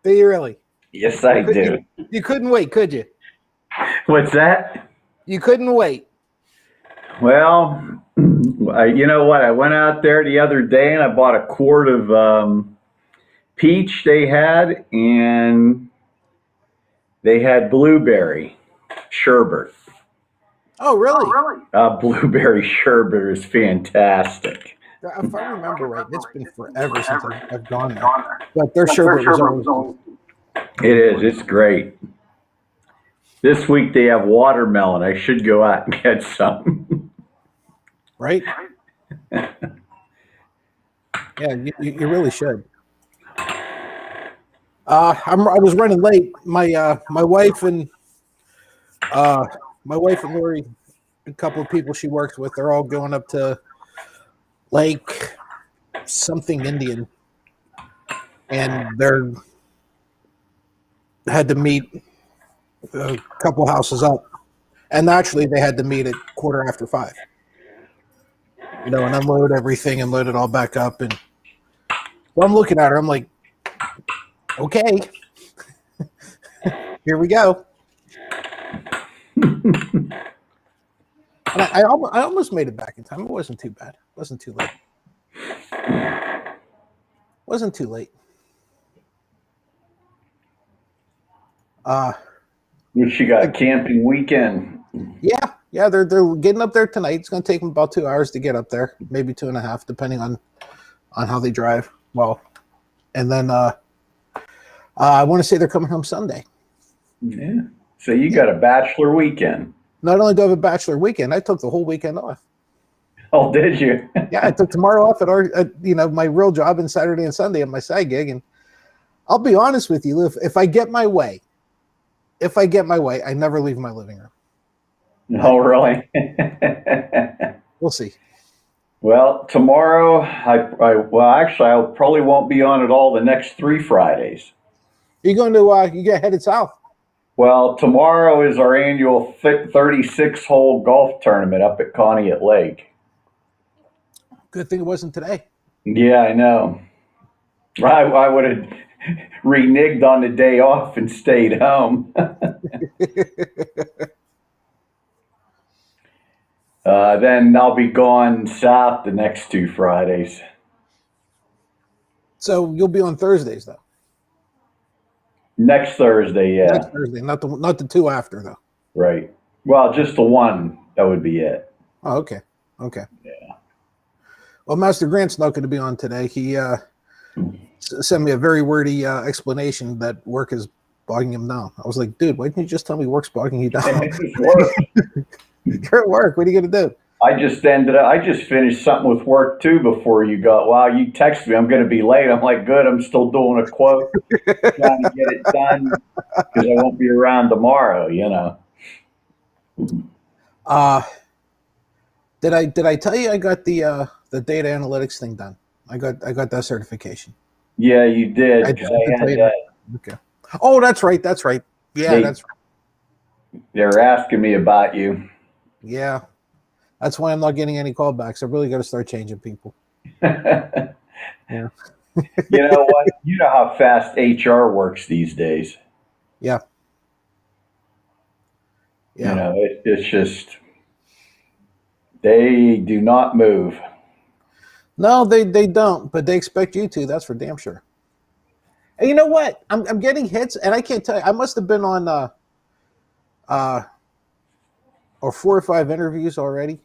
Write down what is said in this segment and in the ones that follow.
Do you really? Yes, I do. You couldn't wait, could you? What's that? You couldn't wait. Well, you know what? I went out there the other day and I bought a quart of peach they had, and they had blueberry sherbet. Oh, really? Blueberry sherbet is fantastic. If I remember right, it's been forever since I've gone there. But their sherbet was always It is. It's great. This week they have watermelon. I should go out and get some. right. Yeah, you really should. I was running late. My wife and Lori, a couple of people she works with, they're all going up to Lake something Indian, and they're had to meet a couple houses up, and naturally they had to meet at 5:15. And unload everything and load it all back up. And so I'm looking at her. I'm like, okay, here we go. And I almost made it back in time. It wasn't too bad. It wasn't too late. Wasn't too late. She got a camping weekend. Yeah, they're getting up there tonight. It's going to take them about 2 hours to get up there, maybe 2.5, depending on how they drive. Well, and then I want to say they're coming home Sunday. Yeah. So you got a bachelor weekend. Not only do I have a bachelor weekend, I took the whole weekend off. Oh, did you? Yeah, I took tomorrow off at my real job, and Saturday and Sunday at my side gig. And I'll be honest with you, if I get my way, I never leave my living room. Oh, really? We'll see. Well, tomorrow, I probably won't be on at all the next 3 Fridays. You going to you get headed south? Well, tomorrow is our annual 36-hole golf tournament up at Conneaut Lake. Good thing it wasn't today. Yeah, I know. I would have reneged on the day off and stayed home. Then I'll be gone south the next 2 Fridays. So you'll be on Thursdays, though? Next Thursday, yeah. Next Thursday, not the 2 after, though. Right. Well, just the one. That would be it. Oh, okay. Yeah. Well, Master Grant's not going to be on today. He sent me a very wordy explanation that work is bogging him down. I was like, dude, why didn't you just tell me work's bogging you down? You're at work. What are you going to do? I just finished something with work too before you got. Wow, you texted me. I'm going to be late. I'm like, good. I'm still doing a quote, trying to get it done because I won't be around tomorrow. Did I tell you I got the data analytics thing done? I got that certification. Yeah, you did. I had that. Okay. Oh, that's right. Yeah, that's right. They're asking me about you. Yeah. That's why I'm not getting any callbacks. I really got to start changing people. Yeah. You know what? You know how fast HR works these days. Yeah. It's just they do not move. No, they don't, but they expect you to. That's for damn sure. And you know what? I'm getting hits, and I can't tell you. I must have been on or 4 or 5 interviews already.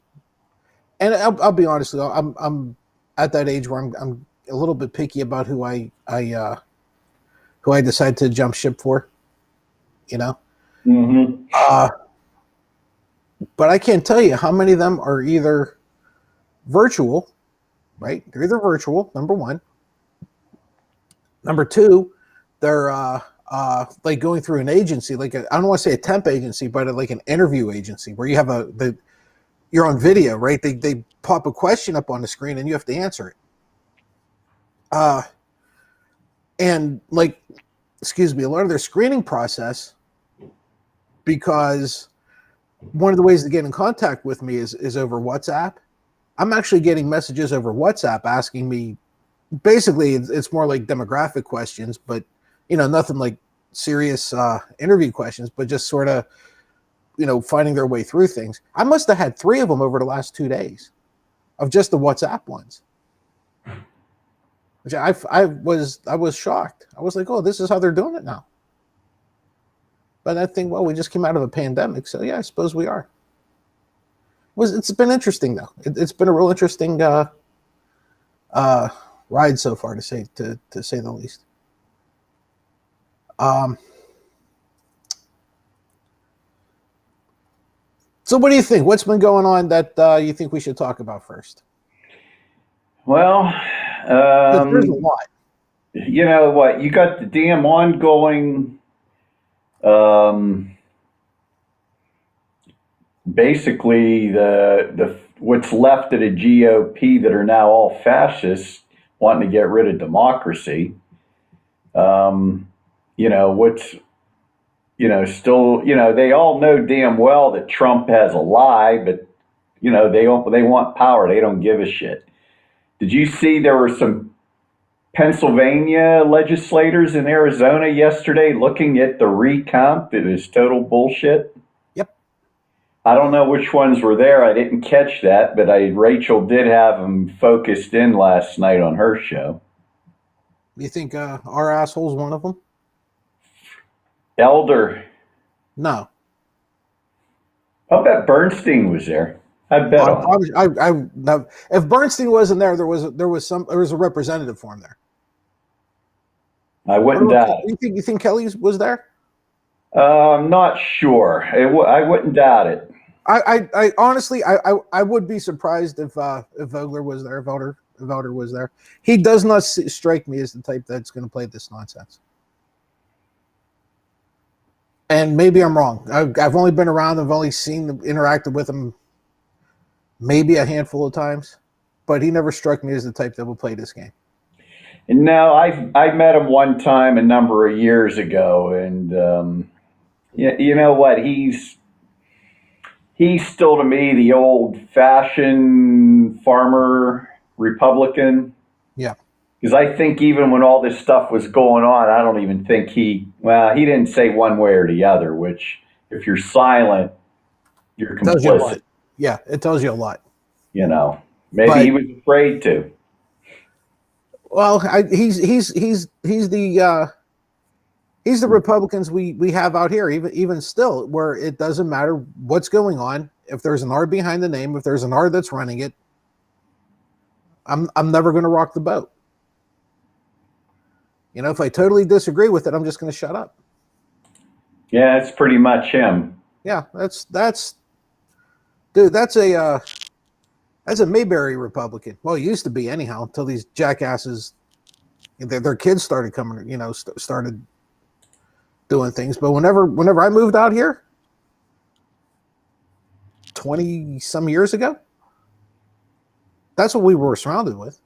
And I'll be honest with you, I'm at that age where I'm a little bit picky about who I decide to jump ship for. Mm-hmm. But I can't tell you how many of them are either virtual, right? They're either virtual, number one. Number two, they're like going through an agency, like I don't want to say a temp agency, but like an interview agency where you have you're on video, right? They pop a question up on the screen and you have to answer it. And like, excuse me, a lot of their screening process, because one of the ways to get in contact with me is over WhatsApp. I'm actually getting messages over WhatsApp asking me, basically it's more like demographic questions, but nothing like serious interview questions, but just sort of, finding their way through things. I must have had 3 of them over the last 2 days of just the WhatsApp ones. Which I was shocked. I was like, oh, this is how they're doing it now. But I think, well, we just came out of a pandemic, so yeah, I suppose we are. It's been interesting though. It's been a real interesting ride so far, to say the least. So what do you think? What's been going on that you think we should talk about first? Well, There's a lot. you know what? You got the damn ongoing, basically the what's left of the GOP that are now all fascists wanting to get rid of democracy. What's still, they all know damn well that Trump has a lie, but they want power. They don't give a shit. Did you see there were some Pennsylvania legislators in Arizona yesterday looking at the recount that is total bullshit? Yep. I don't know which ones were there. I didn't catch that, but Rachel did have them focused in last night on her show. You think our asshole's one of them? Elder. No. I'll bet Bernstein was there. I bet on no, if Bernstein wasn't there, there was a representative for him there. I wouldn't doubt it. You think Kelly was there? I'm not sure. I wouldn't doubt it. I honestly, I would be surprised if Vogler was there. If Elder was there. He does not strike me as the type that's going to play this nonsense. And maybe I'm wrong. I've only been around. I've only interacted with him maybe a handful of times, but he never struck me as the type that will play this game. No, I met him one time a number of years ago, and you know what? He's still to me the old-fashioned farmer Republican. Yeah. Because I think even when all this stuff was going on, I don't even think he didn't say one way or the other, which if you're silent, you're complicit. Yeah, it tells you a lot. Maybe he was afraid to. Well, he's the Republicans we have out here, even still, where it doesn't matter what's going on. If there's an R behind the name, if there's an R that's running it, I'm never going to rock the boat. If I totally disagree with it, I'm just going to shut up. Yeah, it's pretty much him. Yeah, that's dude. That's a Mayberry Republican. Well, it used to be anyhow, until these jackasses, their kids started coming, started doing things. But whenever I moved out here, 20 some years ago, that's what we were surrounded with.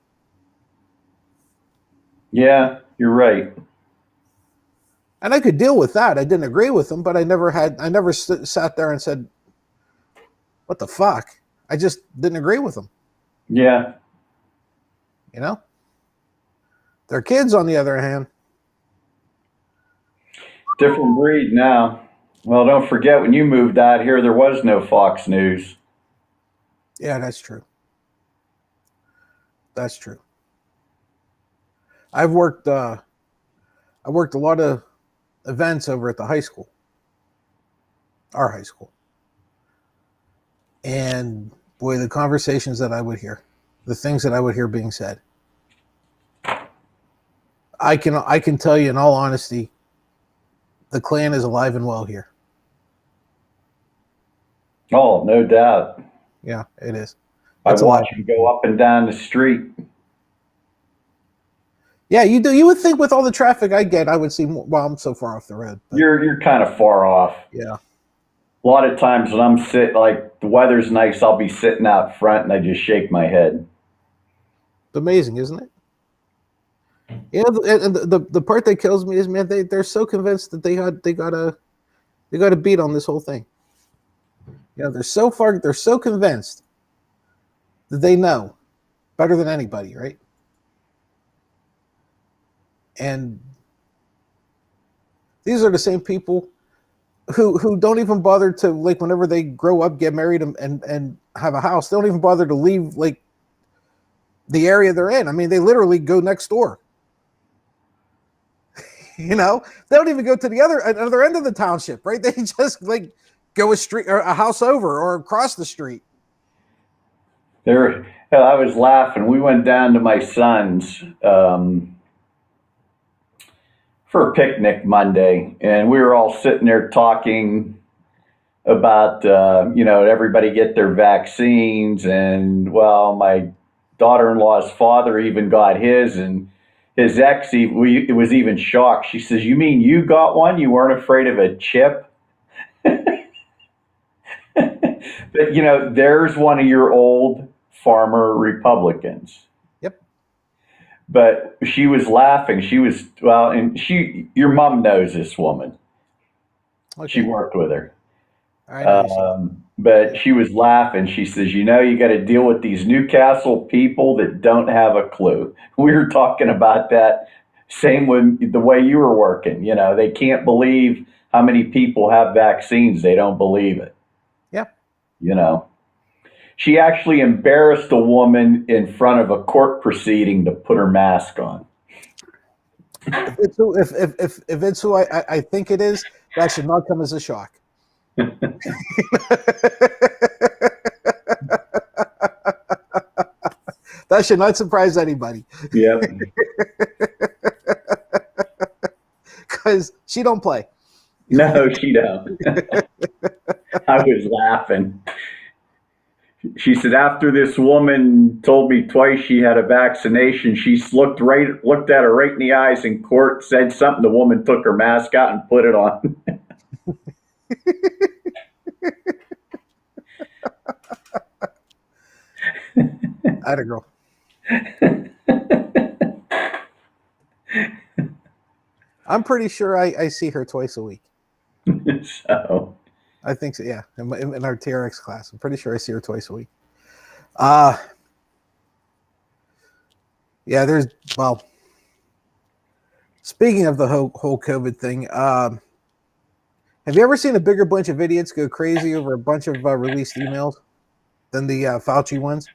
Yeah, you're right. And I could deal with that. I didn't agree with them, but I never sat there and said, what the fuck? I just didn't agree with them. Yeah. Their kids, on the other hand. Different breed now. Well, don't forget, when you moved out here, there was no Fox News. Yeah, that's true. That's true. I worked a lot of events over at the high school, our high school. And boy, the conversations that I would hear, the things that I would hear being said, I can tell you in all honesty, the Klan is alive and well here. Oh, no doubt. Yeah, it is. I watch them go up and down the street. Yeah, you do. You would think with all the traffic I get, I would see more. Well, I'm so far off the road. But you're kind of far off. Yeah. A lot of times when I'm sitting, like the weather's nice, I'll be sitting out front and I just shake my head. It's amazing, isn't it? Yeah, and the part that kills me is, man, they're so convinced that they got a beat on this whole thing. They're so convinced that they know better than anybody, right? And These are the same people who don't even bother to, like, whenever they grow up, get married, and have a house, they don't even bother to leave, like, the area they're in. I mean, they literally go next door. You know, they don't even go to the other end of the township, right? They just, like, go a street or a house over or across the street. There, I was laughing. We went down to my son's for a picnic Monday, and we were all sitting there talking about everybody get their vaccines, and well, my daughter-in-law's father even got his, and his ex was even shocked. She says, "You mean you got one? You weren't afraid of a chip?" But there's one of your old farmer Republicans. Yep. But she was laughing. She was, well, and your mom knows this woman. Okay. She worked with her. I know But she was laughing. She says, you got to deal with these Newcastle people that don't have a clue. We were talking about that. Same with the way you were working. They can't believe how many people have vaccines. They don't believe it. Yeah. She actually embarrassed a woman in front of a court proceeding to put her mask on. If it's who I think it is, that should not come as a shock. That should not surprise anybody. Yeah. Because she don't play. No, she don't. I was laughing. She said, after this woman told me twice she had a vaccination, she looked at her right in the eyes in court, said something. The woman took her mask out and put it on. Atta girl. I'm pretty sure I see her twice a week. So I think so, yeah. In our TRX class, I'm pretty sure I see her twice a week. Yeah. Speaking of the whole COVID thing, have you ever seen a bigger bunch of idiots go crazy over a bunch of released emails than the Fauci ones?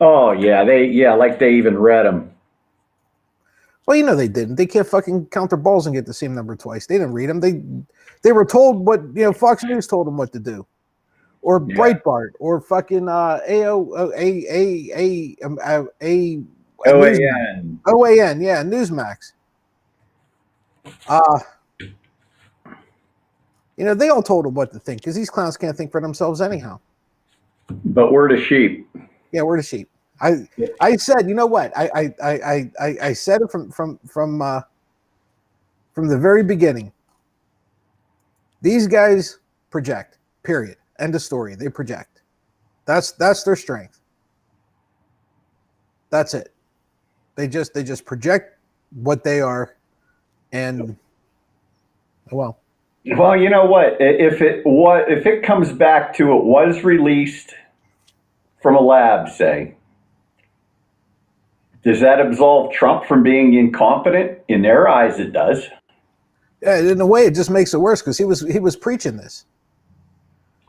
Oh yeah, they even read them. Well, they didn't. They can't fucking count their balls and get the same number twice. They didn't read them. They were told what Fox News told them what to do, or Breitbart, or fucking OAN, yeah, Newsmax. They all told them what to think because these clowns can't think for themselves anyhow. But we're the sheep. Yeah, we're the sheep. I said, you know what? I said it from the very beginning. These guys project. Period. End of story. They project. That's their strength. That's it. They just project what they are, and well. Well, you know what? If it comes back to it was released from a lab, say, does that absolve Trump from being incompetent? In their eyes, it does. Yeah, in a way, it just makes it worse because he was preaching this.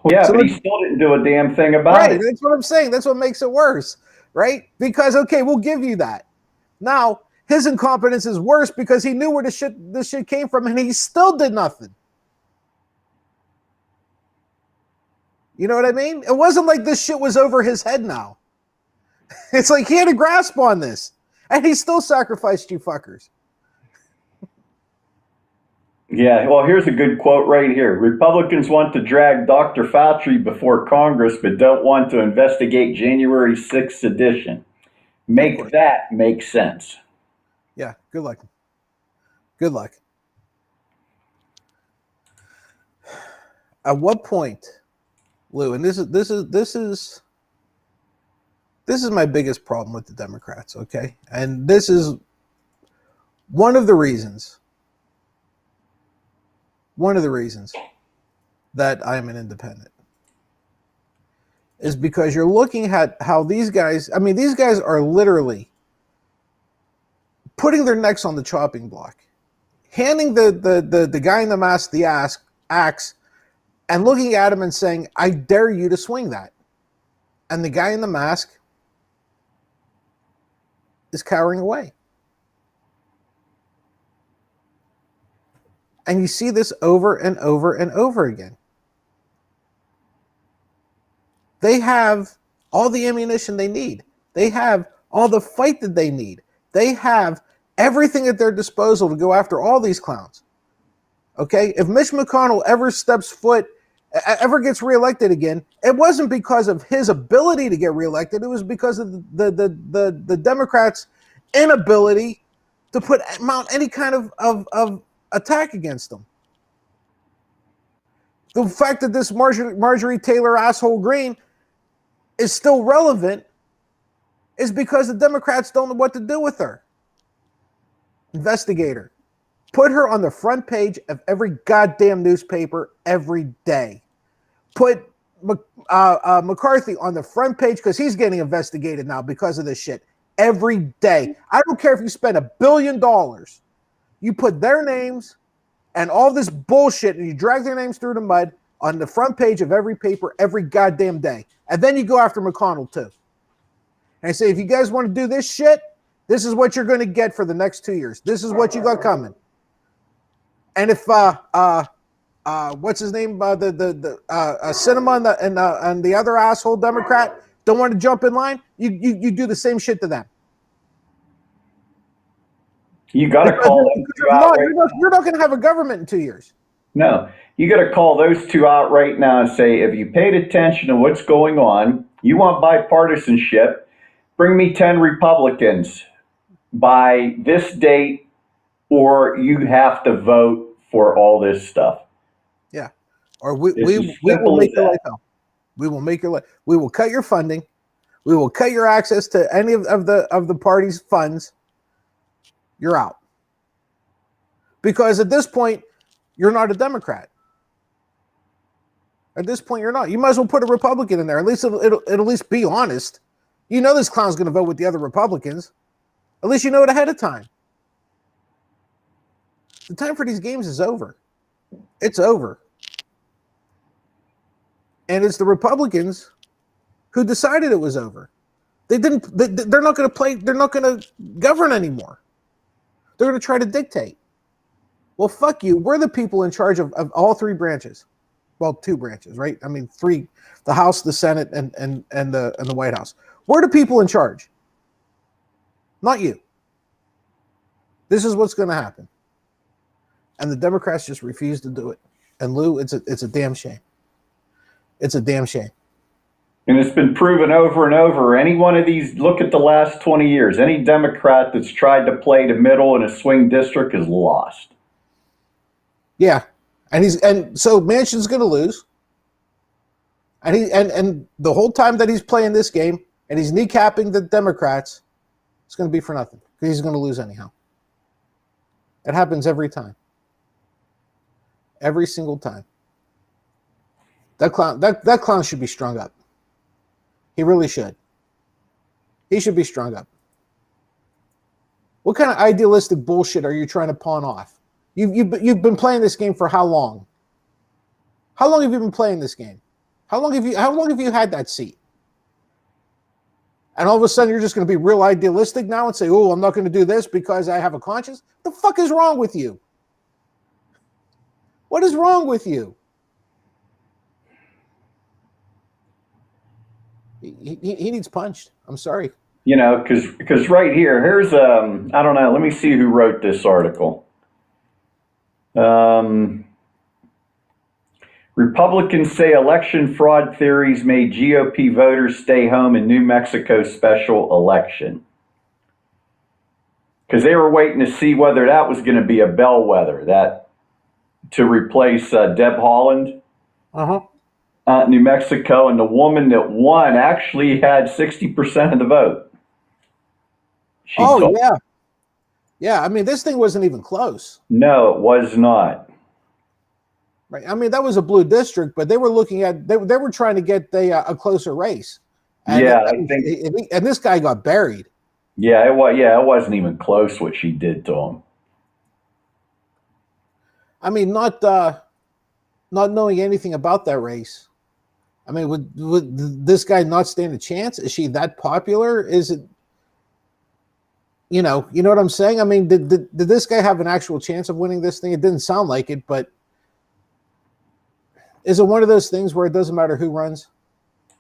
Yeah, so but he still didn't do a damn thing about it. That's what I'm saying. That's what makes it worse, right? Because okay, we'll give you that. Now his incompetence is worse because he knew where this shit came from, and he still did nothing. You know what I mean? It wasn't like this shit was over his head now. It's like he had a grasp on this, and he still sacrificed you fuckers. Yeah, well, here's a good quote right here. Republicans want to drag Dr. Fauci before Congress, but don't want to investigate January 6th edition. Make that make sense. Yeah, good luck. Good luck. At what point, Lou, and this is my biggest problem with the Democrats, okay? And this is one of the reasons that I'm an independent is because you're looking at how these guys are literally putting their necks on the chopping block handing the guy in the mask the axe and looking at him and saying, "I dare you to swing that." And the guy in the mask is cowering away. And you see this over and over and over again. They have all the ammunition they need. They have all the fight that they need. They have everything at their disposal to go after all these clowns. Okay? If Mitch McConnell ever gets reelected again, it wasn't because of his ability to get reelected. It was because of the Democrats' inability to mount any kind of attack against them. The fact that this Marjorie Taylor asshole Greene is still relevant is because the Democrats don't know what to do with her. Investigate her. Put her on the front page of every goddamn newspaper every day. Put McCarthy on the front page because he's getting investigated now because of this shit every day. I don't care if you spend $1 billion. You put their names and all this bullshit and you drag their names through the mud on the front page of every paper every goddamn day. And then you go after McConnell too. And I say, if you guys want to do this shit, this is what you're going to get for the next 2 years. This is what you got coming. And if what's his name, Sinema and the other asshole Democrat don't want to jump in line, you do the same shit to them. You got to call them two out. You're not going to have a government in 2 years. No, you got to call those two out right now and say, if you paid attention to what's going on, you want bipartisanship, bring me 10 Republicans by this date, or you have to vote for all this stuff. Yeah. Or we will make your life hell. We will make your life. We will cut your funding. We will cut your access to any of the party's funds. You're out. Because at this point, you're not a Democrat. At this point, you're not. You might as well put a Republican in there. At least it'll at least be honest. You know this clown's going to vote with the other Republicans. At least you know it ahead of time. The time for these games is over. It's over. And it's the Republicans who decided it was over. They're not going to play. They're not going to govern anymore. They're going to try to dictate. Well, fuck you. We're the people in charge of all three branches. Well, two branches, right? I mean, three: the House, the Senate, and the White House. We're the people in charge, not you. This is what's going to happen, and the Democrats just refuse to do it. And Lou, it's a damn shame. It's a damn shame. And it's been proven over and over. Any one of these, look at the last 20 years. Any Democrat that's tried to play the middle in a swing district is lost. Yeah, and so Manchin's going to lose, and the whole time that he's playing this game and he's kneecapping the Democrats, it's going to be for nothing because he's going to lose anyhow. It happens every time, every single time. That clown should be strung up. He really should. He should be strung up. What kind of idealistic bullshit are you trying to pawn off? You've been playing this game for how long? How long have you been playing this game? How long have you had that seat? And all of a sudden you're just going to be real idealistic now and say, "Oh, I'm not going to do this because I have a conscience." The fuck is wrong with you? What is wrong with you? He needs punched. I'm sorry. You know, because right here's I don't know. Let me see who wrote this article. Republicans say election fraud theories made GOP voters stay home in New Mexico special election. Because they were waiting to see whether that was going to be a bellwether that to replace Deb Haaland. New Mexico, and the woman that won actually had 60% of the vote. Yeah. I mean, this thing wasn't even close. No, it was not. Right. I mean, that was a blue district, but they were looking at they were trying to get a closer race. And and this guy got buried. Yeah, it wasn't even close what she did to him. I mean, not knowing anything about that race. I mean, would this guy not stand a chance? Is she that popular? Is it, you know what I'm saying? I mean, did this guy have an actual chance of winning this thing? It didn't sound like it, but is it one of those things where it doesn't matter who runs?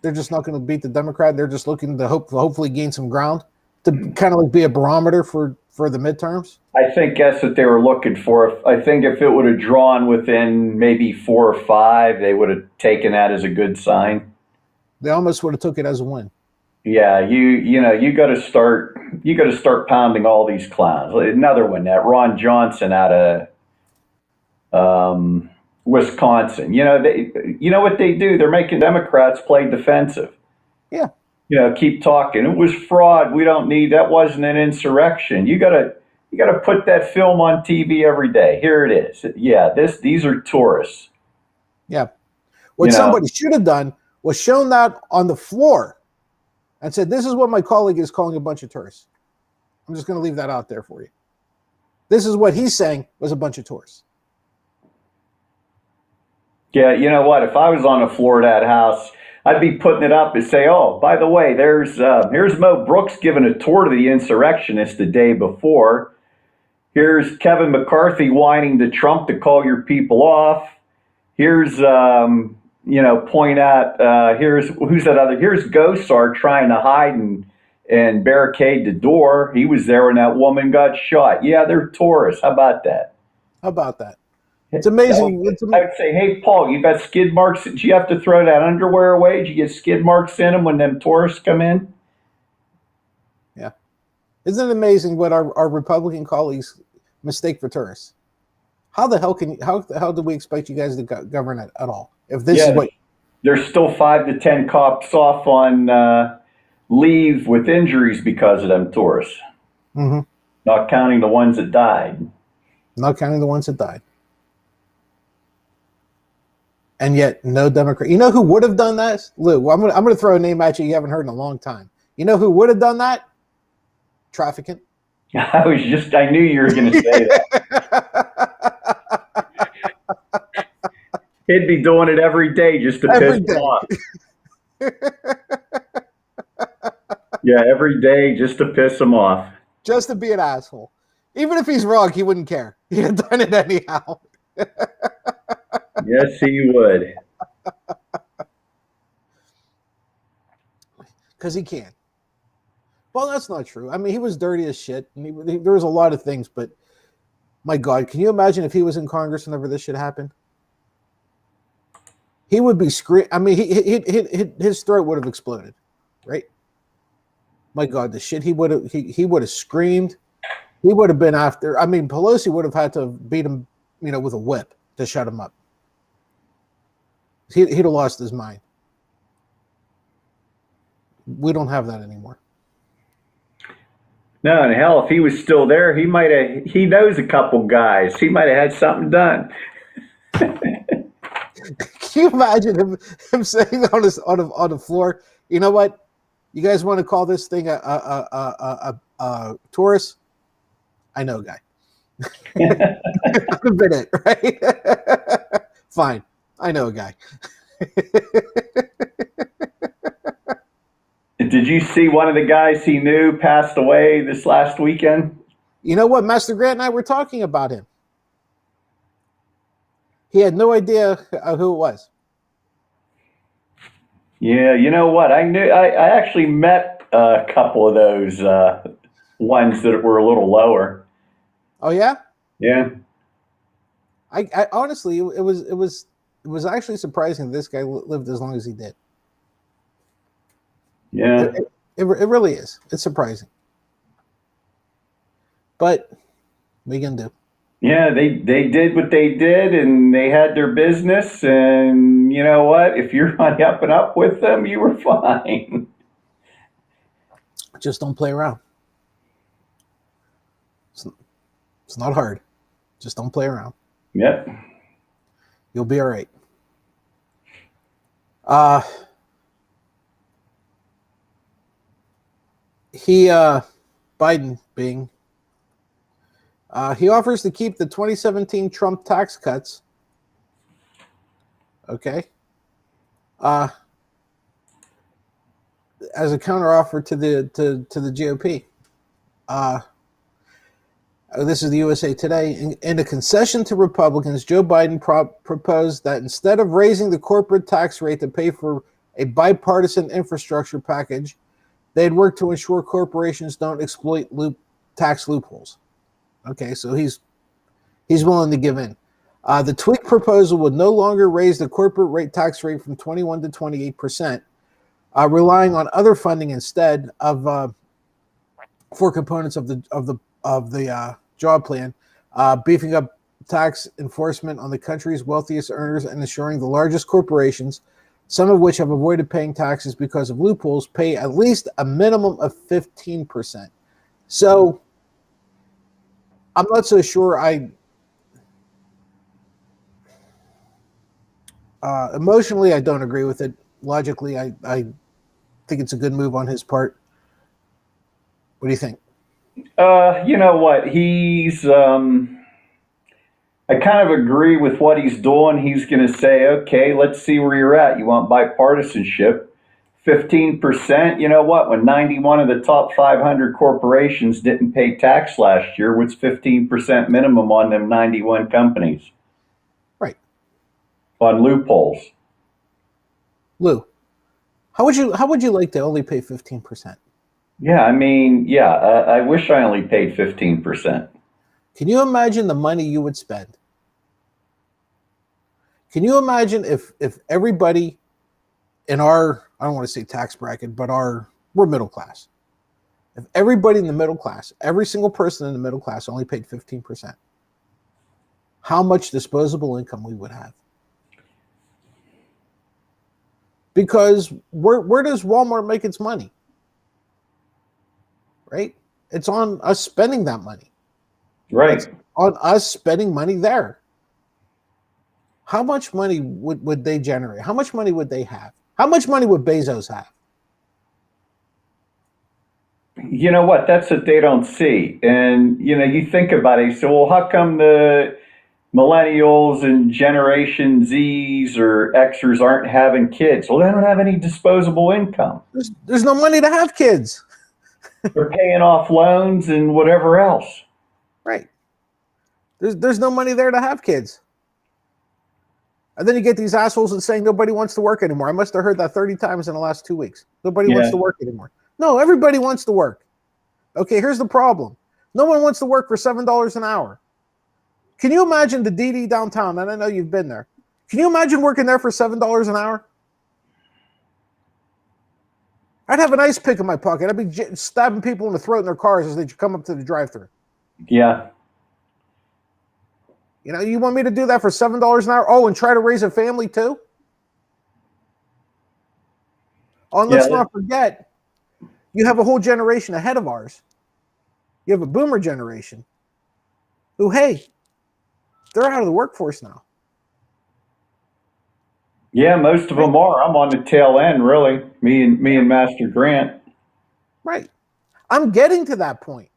They're just not going to beat the Democrat. They're just looking to hopefully gain some ground to kind of like be a barometer for the midterms. I think that's what they were looking for. I think if it would have drawn within maybe 4 or 5, they would have taken that as a good sign. They almost would have took it as a win. Yeah, you got to start pounding all these clowns. Another one, that Ron Johnson out of Wisconsin. You know what they do? They're making Democrats play defensive. Yeah. Keep talking. It was fraud. We don't need that. Wasn't an insurrection. You gotta put that film on TV every day. Here it is. Yeah, these are tourists. Yeah. What somebody should have done was shown that on the floor and said, "This is what my colleague is calling a bunch of tourists." I'm just going to leave that out there for you. This is what he's saying was a bunch of tourists. Yeah, you know what? If I was on the floor of that house, I'd be putting it up and say, "Oh, by the way, here's Mo Brooks giving a tour to the insurrectionists the day before. Here's Kevin McCarthy whining to Trump to call your people off. Here's point out here's who's that other? Here's Gosar trying to hide and barricade the door. He was there when that woman got shot. Yeah, they're tourists. How about that? How about that? It's amazing. I would say, hey, Paul, you got skid marks. Do you have to throw that underwear away? Did you get skid marks in them when them tourists come in? Yeah. Isn't it amazing what our Republican colleagues mistake for tourists? How the hell do we expect you guys to govern it at all? If this is what there's still 5 to 10 cops off on leave with injuries because of them tourists. Mm-hmm. Not counting the ones that died. Not counting the ones that died. And yet, no Democrat. You know who would have done that? Lou, I'm gonna throw a name at you haven't heard in a long time. You know who would have done that? Trafficant. I knew you were going to say that. He'd be doing it every day just to piss him off. Yeah, every day just to piss him off. Just to be an asshole. Even if he's wrong, he wouldn't care. He'd have done it anyhow. Yes, he would. Because he can. Well, that's not true. I mean, he was dirty as shit. And there was a lot of things, but my God, can you imagine if he was in Congress whenever this shit happened? He would be screaming. I mean, his throat would have exploded, right? My God, the shit he would have screamed. He would have been after. I mean, Pelosi would have had to beat him, with a whip to shut him up. He'd have lost his mind. We don't have that anymore. No, and hell, if he was still there, he knows a couple guys. He might have had something done. Can you imagine him saying on the floor, you know what? You guys want to call this thing a tourist? I know a guy. That would have been it, right? Fine. I know a guy. Did you see one of the guys he knew passed away this last weekend? You know what? Master Grant and I were talking about him. He had no idea who it was. Yeah, you know what? I actually met a couple of those ones that were a little lower. Oh yeah? Yeah. I honestly, it was actually surprising this guy lived as long as he did. Yeah. It really is. It's surprising. But what are you gonna do? Yeah, they did what they did, and they had their business, and you know what? If you're on up and up with them, you were fine. Just don't play around. It's not hard. Just don't play around. Yep. You'll be all right. Biden being He offers to keep the 2017 Trump tax cuts. Okay. As a counteroffer to the GOP. This is the USA Today. In a concession to Republicans, Joe Biden proposed that instead of raising the corporate tax rate to pay for a bipartisan infrastructure package, they'd work to ensure corporations don't exploit tax loopholes. Okay, so he's willing to give in. The tweak proposal would no longer raise the corporate tax rate from 21 to 28%, relying on other funding instead of for components of the job plan, beefing up tax enforcement on the country's wealthiest earners and ensuring the largest corporations, some of which have avoided paying taxes because of loopholes, pay at least a minimum of 15%. So I'm not so sure. Emotionally, I don't agree with it. Logically, I think it's a good move on his part. What do you think? You know what? I kind of agree with what he's doing. He's going to say, okay, let's see where you're at. You want bipartisanship. 15%. You know what? When 91 of the top 500 corporations didn't pay tax last year, what's 15% minimum on them 91 companies? Right. On loopholes. Lou, how would you like to only pay 15%? Yeah, I mean, yeah, I wish I only paid 15%. Can you imagine the money you would spend? Can you imagine if everybody in our, I don't want to say tax bracket, but we're middle class. If everybody in the middle class, every single person in the middle class only paid 15%, how much disposable income we would have? Because where does Walmart make its money? Right? It's on us spending that money. Right. It's on us spending money there. How much money would they generate? How much money would they have? How much money would Bezos have? You know what? That's what they don't see. And, you know, you think about it, you say, well, how come the millennials and Generation Zs or Xers aren't having kids? Well, they don't have any disposable income. There's no money to have kids. They're paying off loans and whatever else. Right. There's no money there to have kids. And then you get these assholes that saying nobody wants to work anymore. I must have heard that 30 times in the last 2 weeks. Nobody wants to work anymore. No, everybody wants to work. Okay, here's the problem. No one wants to work for $7 an hour. Can you imagine the DD downtown? And I know you've been there. Can you imagine working there for $7 an hour? I'd have an ice pick in my pocket. I'd be stabbing people in the throat in their cars as they come up to the drive-thru. Yeah. You know, you want me to do that for $7 an hour? Oh, and try to raise a family too? Oh, and let's not forget, you have a whole generation ahead of ours. You have a boomer generation who, hey, they're out of the workforce now. Yeah, most of them are. I'm on the tail end, really. Me and Master Grant. Right. I'm getting to that point.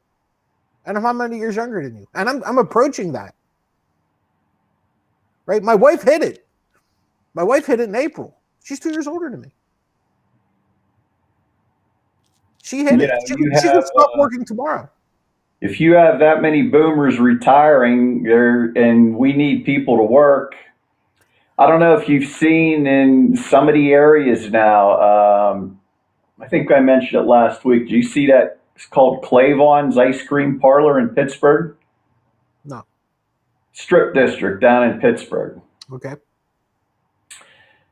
And I'm how many years younger than you? And I'm approaching that. Right? My wife hit it. My wife hit it in April. She's 2 years older than me. She hit it. She will stop working tomorrow. If you have that many boomers retiring there and we need people to work, I don't know if you've seen in some of the areas now, I think I mentioned it last week. Do you see that? It's called Clavon's Ice Cream Parlor in Pittsburgh. No. Strip district down in Pittsburgh. Okay.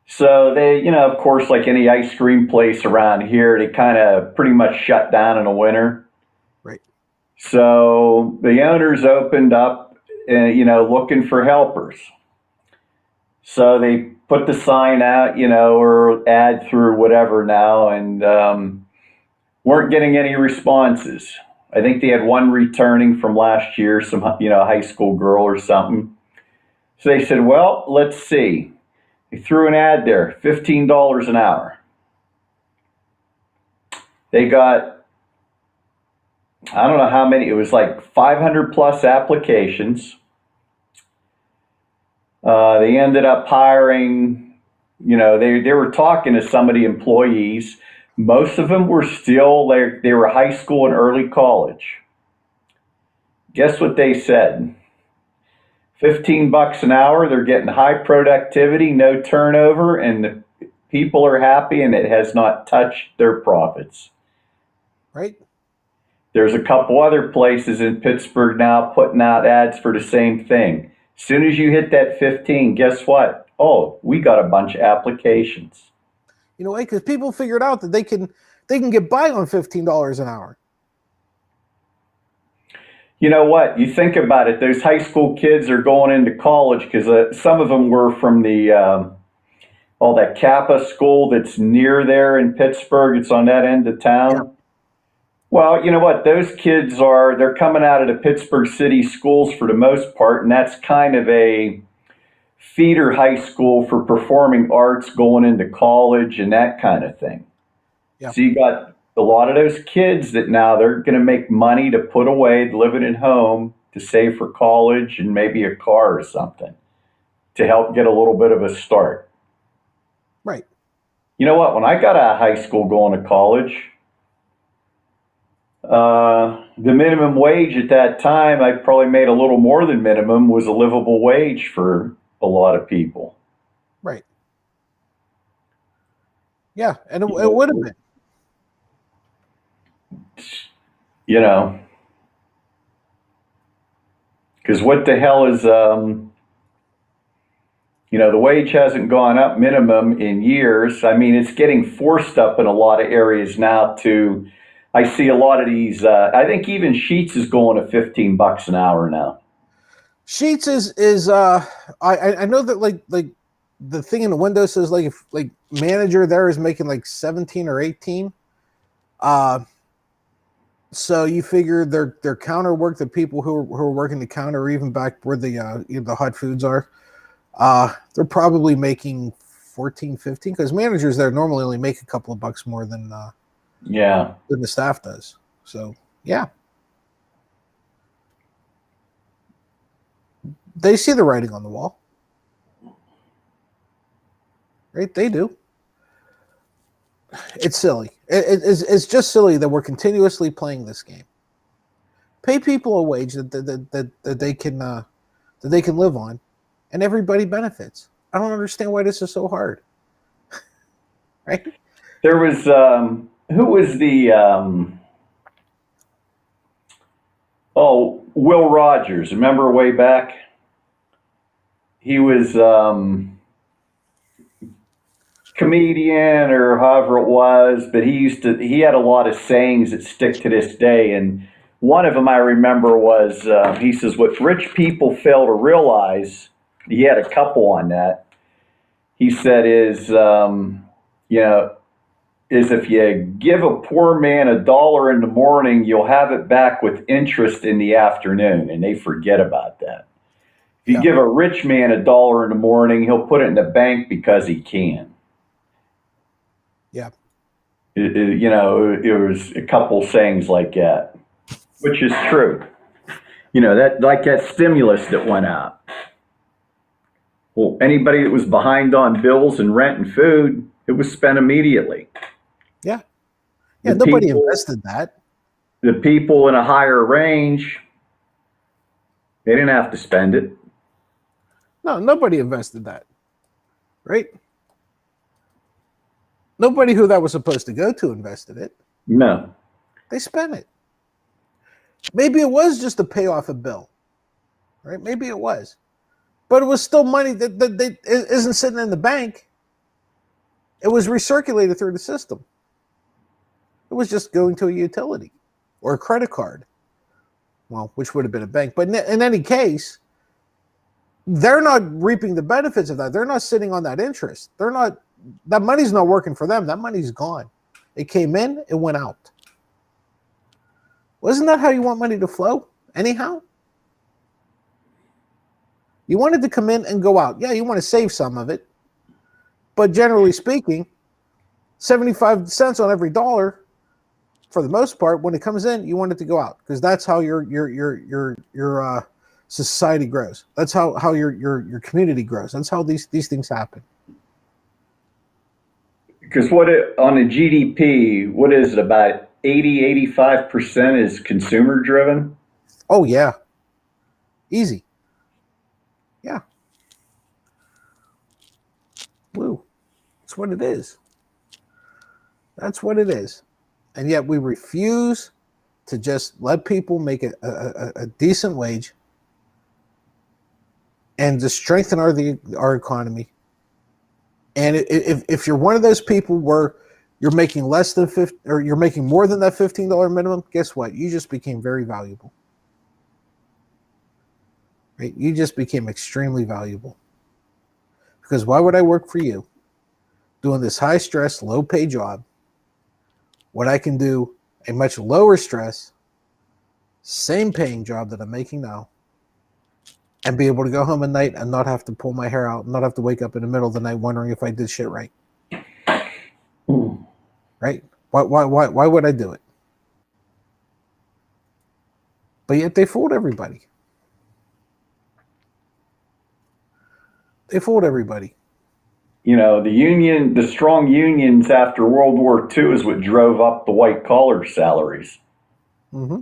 So they, you know, of course, like any ice cream place around here, they kind of pretty much shut down in the winter. Right. So the owners opened up, you know, looking for helpers. So they put the sign out, you know, or ad through whatever now, and weren't getting any responses. I think they had one returning from last year, some, you know, high school girl or something. So they said, well, let's see. They threw an ad there, $15 an hour. They got I don't know how many, it was like 500 plus applications. They ended up hiring, they were talking to some of the employees. Most of them were still, they were high school and early college. Guess what they said? $15 an hour. They're getting high productivity, no turnover, and the people are happy, and it has not touched their profits. Right? There's a couple other places in Pittsburgh now putting out ads for the same thing. As soon as you hit that 15, guess what? Oh, we got a bunch of applications. You know why? Because people figured out that they can get by on $15 an hour. You know what? You think about it. Those high school kids are going into college because some of them were from the all that Kappa school that's near there in Pittsburgh. It's on that end of town. Yeah. Well, you know what? Those kids they're coming out of the Pittsburgh city schools for the most part, and that's kind of a feeder high school for performing arts going into college and that kind of thing. Yeah. So you got a lot of those kids that now they're going to make money to put away, living at home to save for college and maybe a car or something to help get a little bit of a start. Right. You know what? When I got out of high school going to college, the minimum wage at that time, I probably made a little more than minimum, was a livable wage for a lot of people. Right. Yeah, and it would have been. You know, because what the hell is, the wage hasn't gone up minimum in years. I mean, it's getting forced up in a lot of areas now to, I see a lot of these, I think even Sheets is going to $15 an hour now. Sheets is I know that like the thing in the window says like if like manager there is making like 17 or 18. So you figure their counter work, the people who are working the counter, or even back where the hot foods are, they're probably making 14, 15 because managers there normally only make a couple of bucks more than the staff does. So yeah. They see the writing on the wall. Right? They do. It's silly. It's just silly that we're continuously playing this game. Pay people a wage that they can live on, and everybody benefits. I don't understand why this is so hard. Right? There was who was the Will Rogers. Remember way back? He was comedian or however it was, but he had a lot of sayings that stick to this day. And one of them I remember was, he says, what rich people fail to realize, he had a couple on that. He said is if you give a poor man $1 in the morning, you'll have it back with interest in the afternoon. And they forget about that. If you give a rich man $1 in the morning, he'll put it in the bank because he can. Yeah. It was a couple sayings like that, which is true. That like that stimulus that went out. Well, anybody that was behind on bills and rent and food, it was spent immediately. Yeah. Yeah, nobody invested that. The people in a higher range, they didn't have to spend it. No, nobody invested that. Right? Nobody who that was supposed to go to invested it. No. They spent it. Maybe it was just to pay off a bill. Right? Maybe it was. But it was still money that isn't sitting in the bank. It was recirculated through the system. It was just going to a utility or a credit card. Well, which would have been a bank. But in any case, they're not reaping the benefits of that. They're not sitting on that interest. That money's not working for them. That money's gone. It came in, it went out. Wasn't that how you want money to flow? Anyhow? You want it to come in and go out. Yeah, you want to save some of it. But generally speaking, 75 cents on every dollar for the most part, when it comes in, you want it to go out because that's how your society grows. That's how your community grows. That's how these things happen. Because on the GDP, what is it, about 85% is consumer driven? Oh yeah, easy. Yeah, woo. That's what it is. That's what it is. And yet we refuse to just let people make a decent wage and to strengthen our economy. And if you're one of those people where you're making less than 50, or you're making more than that $15 minimum, guess what? You just became very valuable. Right? You just became extremely valuable. Because why would I work for you doing this high stress, low pay job when I can do a much lower stress, same paying job that I'm making now and be able to go home at night and not have to pull my hair out, not have to wake up in the middle of the night wondering if I did shit right. Right? Why would I do it? But yet they fooled everybody. They fooled everybody. You know, the strong unions after World War II is what drove up the white collar salaries. Mm-hmm.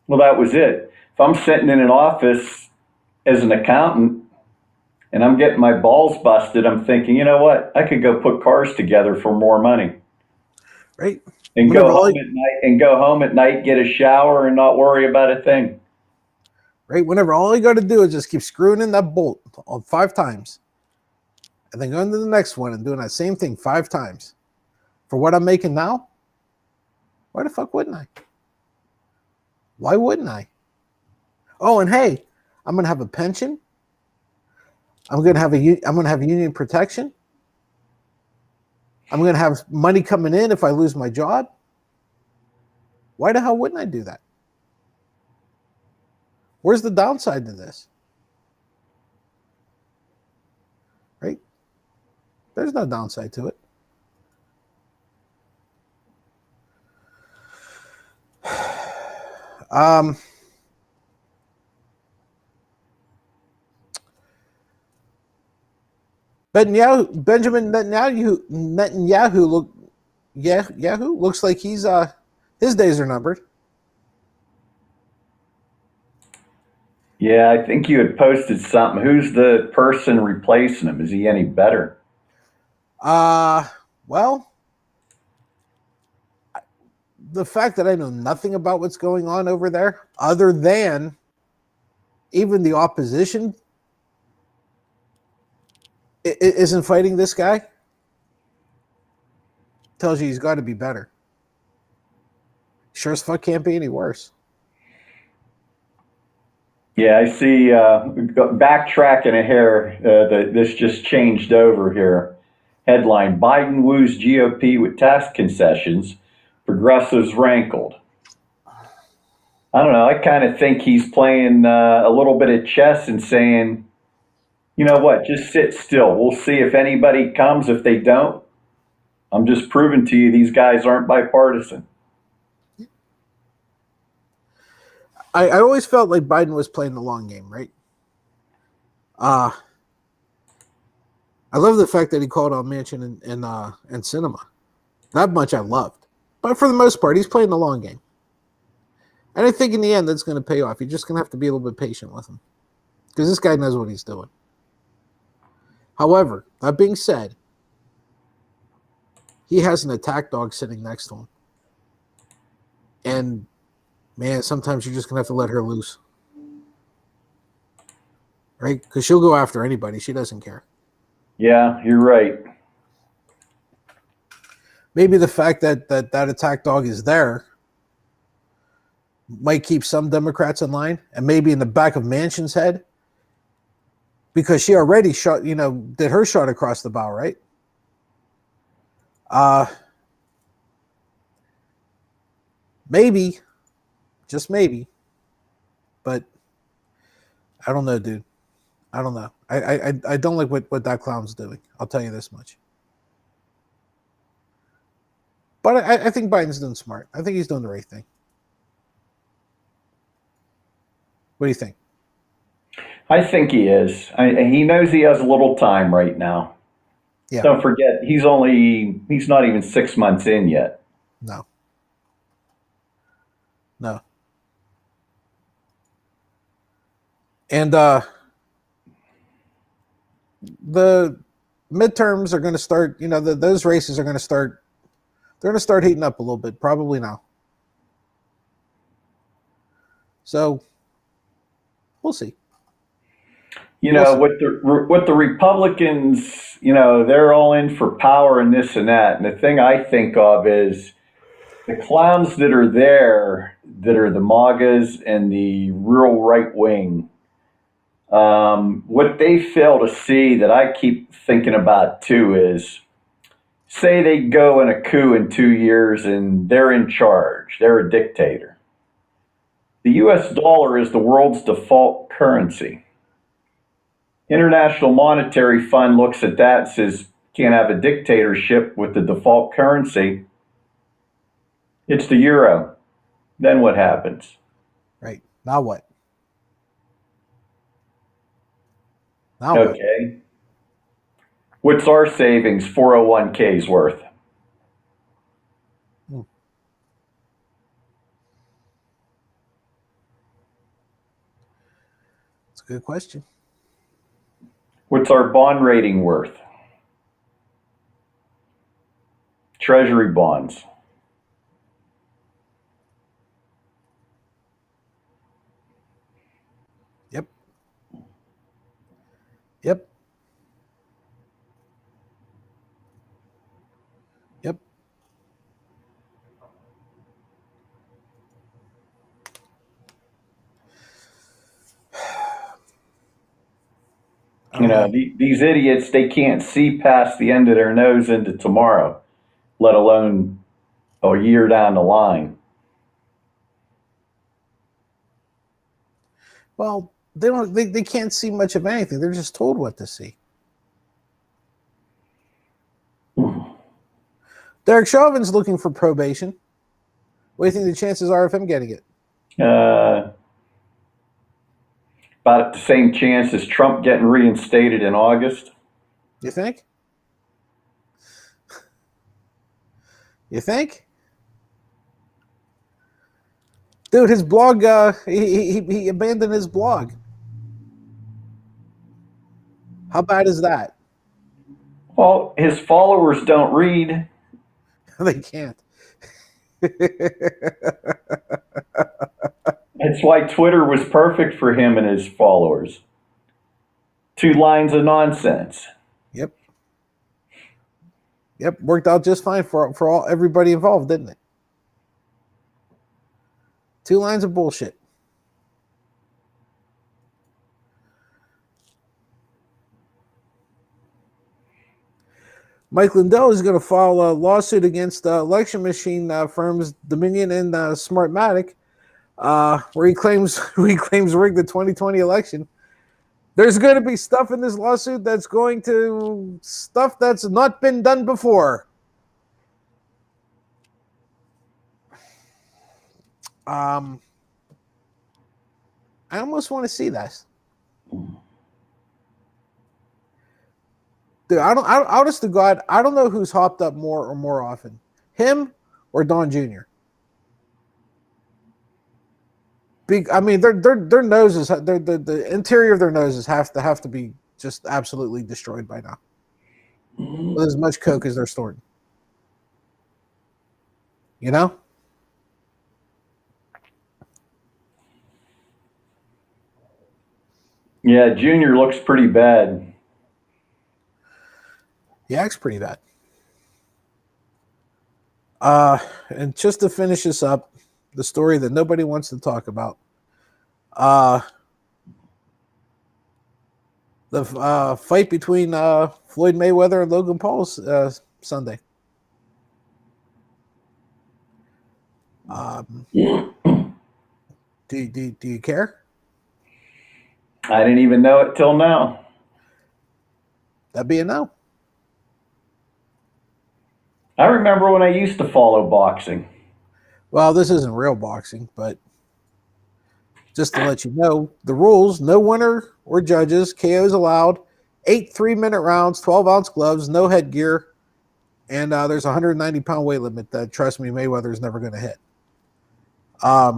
Well, that was it. If I'm sitting in an office as an accountant and I'm getting my balls busted, I'm thinking, you know what? I could go put cars together for more money. Right. And go home at night, get a shower, and not worry about a thing. Right. Whenever all you got to do is just keep screwing in that bolt 5 times, and then going to the next one and doing that same thing 5 times for what I'm making now. Why the fuck wouldn't I? Why wouldn't I? Oh, and hey, I'm gonna have a pension. I'm gonna have union protection. I'm gonna have money coming in if I lose my job. Why the hell wouldn't I do that? Where's the downside to this? Right? There's no downside to it. Benjamin Netanyahu looks like he's his days are numbered. Yeah, I think you had posted something. Who's the person replacing him? Is he any better? Well, the fact that I know nothing about what's going on over there, other than even the opposition isn't fighting this guy, tells you he's got to be better. Sure as fuck can't be any worse. Yeah, I see. Backtracking a hair, this just changed over here. Headline: Biden woos GOP with tax concessions. Progressives rankled. I don't know. I kind of think he's playing a little bit of chess and saying, you know what, just sit still. We'll see if anybody comes. If they don't, I'm just proving to you these guys aren't bipartisan. I always felt like Biden was playing the long game, right? I love the fact that he called on Manchin and Sinema. That much I loved. But for the most part, he's playing the long game. And I think in the end, that's going to pay off. You're just going to have to be a little bit patient with him. Because this guy knows what he's doing. However, that being said, he has an attack dog sitting next to him. And, man, sometimes you're just going to have to let her loose. Right? Because she'll go after anybody. She doesn't care. Yeah, you're right. Maybe the fact that attack dog is there might keep some Democrats in line, and maybe in the back of Manchin's head, because she already did her shot across the bow, right? Maybe, just maybe, but I don't know, dude. I don't know. I don't like what that clown's doing. I'll tell you this much. But I think Biden's doing smart. I think he's doing the right thing. What do you think? I think he is. He knows he has a little time right now. Yeah. Don't forget, he's not even 6 months in yet. No. No. And the midterms are going to start, those races are going to start, they're going to start heating up a little bit, probably now. So we'll see. What the Republicans, they're all in for power and this and that. And the thing I think of is the clowns that are there, that are the MAGAs and the real right wing. What they fail to see that I keep thinking about too is, say they go in a coup in 2 years and they're in charge, they're a dictator. The US dollar is the world's default currency. International Monetary Fund looks at that and says, can't have a dictatorship with the default currency. It's the euro. Then what happens? Right. Now what? Now what? Okay. What's our savings 401ks worth? It's a good question. What's our bond rating worth? Treasury bonds. Yep. Yep. Yep. These idiots, they can't see past the end of their nose into tomorrow, let alone a year down the line. Well, they can't see much of anything. They're just told what to see. Derek Chauvin's looking for probation. What do you think the chances are of him getting it? About the same chance as Trump getting reinstated in August. You think? You think? Dude, his blog, he abandoned his blog. How bad is that? Well, his followers don't read. They can't. That's why Twitter was perfect for him and his followers. 2 lines of nonsense. Yep. Worked out just fine for everybody involved, didn't it? 2 lines of bullshit. Mike Lindell is going to file a lawsuit against election machine firms Dominion and Smartmatic, where he claims rigged the 2020 election. There's going to be stuff in this lawsuit that's not been done before. I almost want to see this. Dude, honest to God, I don't know who's hopped up more often, him or Don Jr. I mean, their noses, the interior of their noses have to be just absolutely destroyed by now, with as much coke as they're storing. You know? Yeah, Junior looks pretty bad. He acts pretty bad. And just to finish this up, the story that nobody wants to talk about. The fight between Floyd Mayweather and Logan Paul Sunday. Do you care? I didn't even know it till now. That'd be a no. I remember when I used to follow boxing. Well, this isn't real boxing, but just to let you know, the rules: no winner or judges, KOs allowed, 8 3-minute rounds, 12-ounce gloves, no headgear, and there's a 190-pound weight limit that, trust me, Mayweather is never going to hit. I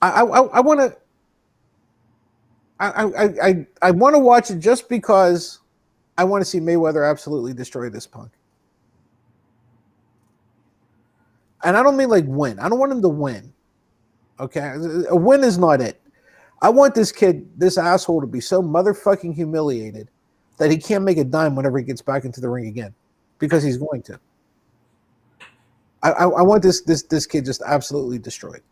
want to. I want to watch it just because I want to see Mayweather absolutely destroy this punk. And I don't mean like win. I don't want him to win. Okay, a win is not it. I want this kid, this asshole, to be so motherfucking humiliated that he can't make a dime whenever he gets back into the ring again, because he's going to. I want this kid just absolutely destroyed,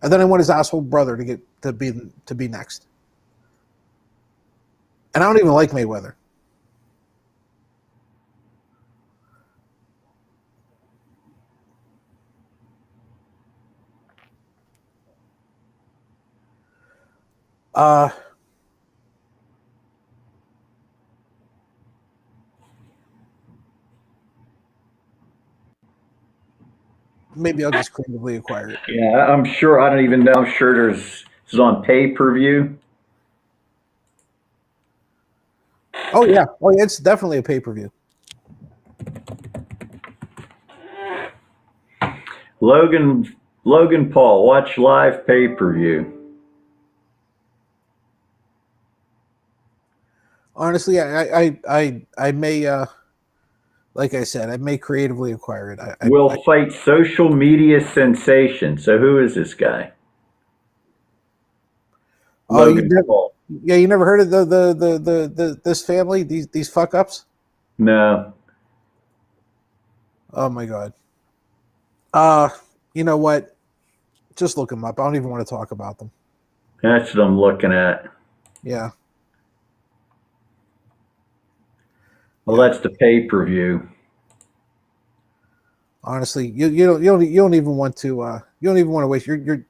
and then I want his asshole brother to be next. And I don't even like Mayweather. Maybe I'll just creatively acquire it. Yeah, I'm sure. I don't even know. I'm sure this is on pay-per-view. Oh yeah, it's definitely a pay-per-view. Logan Paul, watch live pay-per-view. Honestly, I may, like I said, I may creatively acquire it. Will fight social media sensation. So who is this guy? Logan Paul. Yeah, you never heard of this family? These fuck ups? No. Oh my god. You know what? Just look them up. I don't even want to talk about them. That's what I'm looking at. Yeah. Well, that's the pay-per-view. Honestly, you don't even want to you don't even want to waste your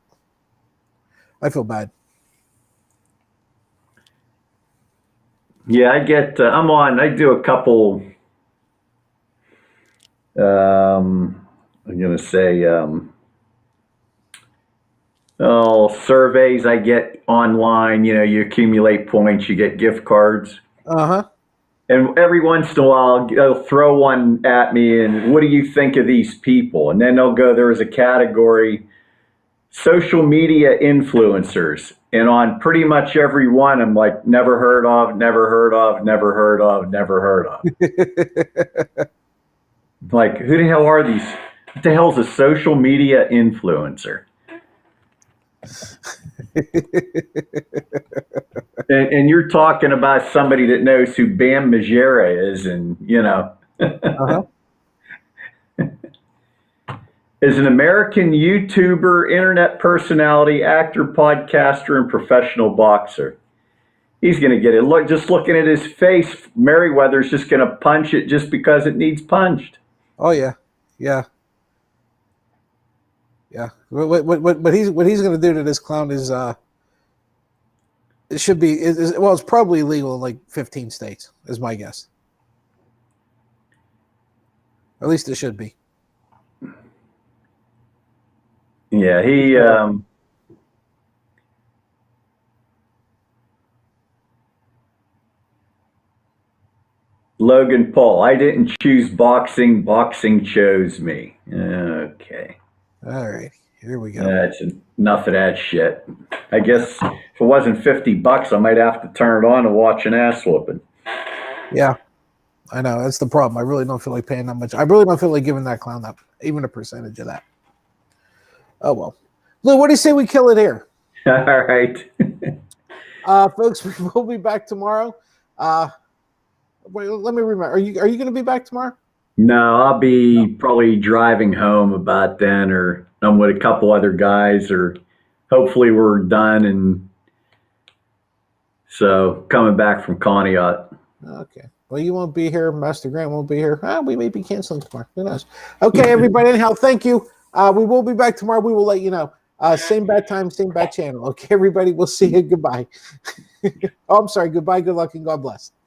I feel bad. Yeah, I get I do a couple I'm going to say surveys I get online. You know, you accumulate points, you get gift cards. Uh-huh. And every once in a while, they'll throw one at me and what do you think of these people? And then they'll go, there is a category, social media influencers. And on pretty much every one, I'm like, never heard of, never heard of, never heard of, never heard of. Like, who the hell are these? What the hell is a social media influencer? And you're talking about somebody that knows who Bam Margera is, and you know, Uh-huh. is an American YouTuber, internet personality, actor, podcaster, and professional boxer. He's going to get it. Look, just looking at his face, Merriweather's just going to punch it just because it needs punched. Oh yeah, yeah, yeah. What he's going to do to this clown is it should be well, it's probably legal in like 15 states, is my guess. At least it should be. Yeah, he. Logan Paul. I didn't choose boxing. Boxing chose me. Okay. All right. Here we go. That's enough of that shit. I guess if it wasn't $50, I might have to turn it on and watch an ass whooping. Yeah, I know. That's the problem. I really don't feel like paying that much. I really don't feel like giving that clown that, even a percentage of that. Oh, well. Lou, what do you say we kill it here? All right. Folks, we'll be back tomorrow. Wait, let me remember. Are you going to be back tomorrow? No, I'll be probably driving home about then, or I'm with a couple other guys, or hopefully we're done. And so coming back from Conneaut. Okay. Well, you won't be here. Master Grant won't be here. We may be canceling tomorrow. Who knows? Okay, everybody. Anyhow, thank you. We will be back tomorrow. We will let you know. Same bad time, same bad channel. Okay, everybody. We'll see you. Goodbye. Oh, I'm sorry. Goodbye. Good luck and God bless.